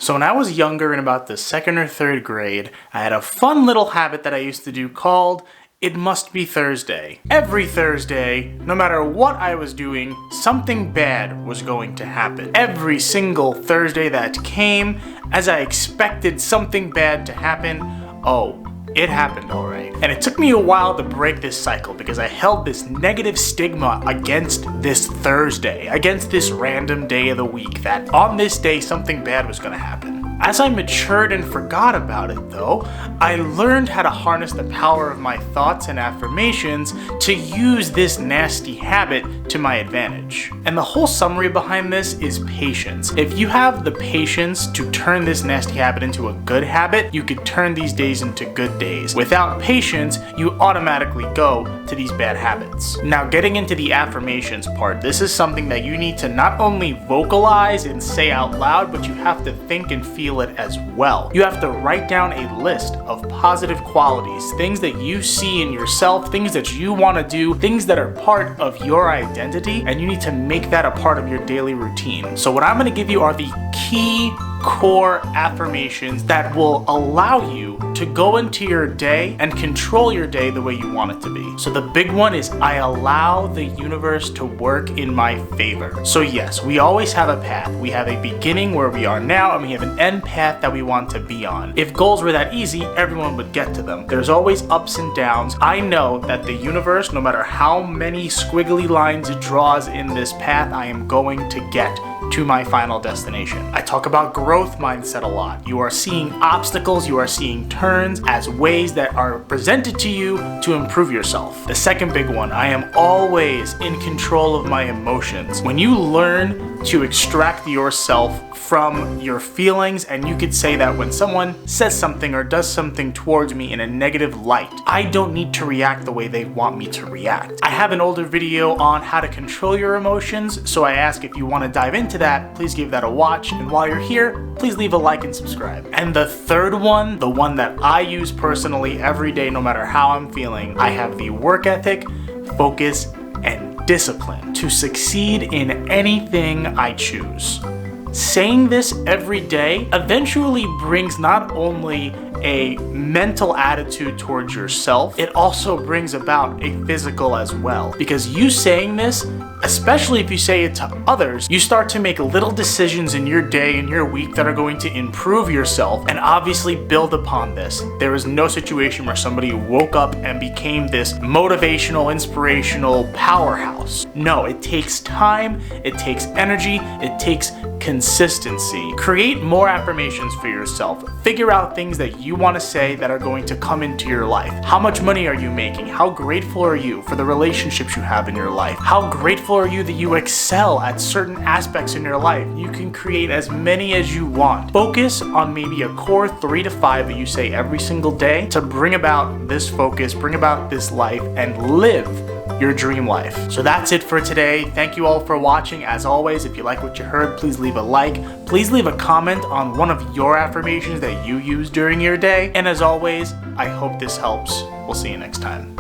So when I was younger in about the 2nd or 3rd grade, I had a fun little habit that I used to do called "It must be Thursday." Every Thursday, no matter what I was doing, something bad was going to happen. Every single Thursday that came, as I expected something bad to happen, it happened alright. And it took me a while to break this cycle because I held this negative stigma against this Thursday, against this random day of the week, that on this day something bad was going to happen. As I matured and forgot about it though, I learned how to harness the power of my thoughts and affirmations to use this nasty habit to my advantage. And the whole summary behind this is patience. If you have the patience to turn this nasty habit into a good habit, you could turn these days into good days. Without patience, you automatically go to these bad habits. Now, getting into the affirmations part, this is something that you need to not only vocalize and say out loud, but you have to think and feel it as well. You have to write down a list of positive qualities, things that you see in yourself, things that you want to do, things that are part of your identity, and you need to make that a part of your daily routine. So what I'm going to give you are the key core affirmations that will allow you to go into your day and control your day the way you want it to be. So the big one is, I allow the universe to work in my favor. So yes, we always have a path. We have a beginning where we are now, and we have an end path that we want to be on. If goals were that easy, everyone would get to them. There's always ups and downs. I know that the universe, no matter how many squiggly lines it draws in this path, I am going to get to my final destination. I talk about growth mindset a lot. You are seeing obstacles, you are seeing turns as ways that are presented to you to improve yourself. The second big one, I am always in control of my emotions. When you learn to extract yourself from your feelings, and you could say that when someone says something or does something towards me in a negative light, I don't need to react the way they want me to react. I have an older video on how to control your emotions, so I ask if you want to dive into that, please give that a watch, and while you're here, please leave a like and subscribe. And the third one, the one that I use personally every day no matter how I'm feeling, I have the work ethic, focus, and discipline to succeed in anything I choose. Saying this every day eventually brings not only a mental attitude towards yourself, it also brings about a physical as well. Because you saying this, especially if you say it to others, you start to make little decisions in your day and your week that are going to improve yourself and obviously build upon this. There is no situation where somebody woke up and became this motivational, inspirational powerhouse. No, it takes time, it takes energy, it takes consistency. Create more affirmations for yourself. Figure out things that you want to say that are going to come into your life. How much money are you making? How grateful are you for the relationships you have in your life? How grateful are you that you excel at certain aspects in your life? You can create as many as you want. Focus on maybe a core 3 to 5 that you say every single day to bring about this focus, bring about this life, and live your dream life. So that's it for today. Thank you all for watching. As always, if you like what you heard, please leave a like. Please leave a comment on one of your affirmations that you use during your day. And as always, I hope this helps. We'll see you next time.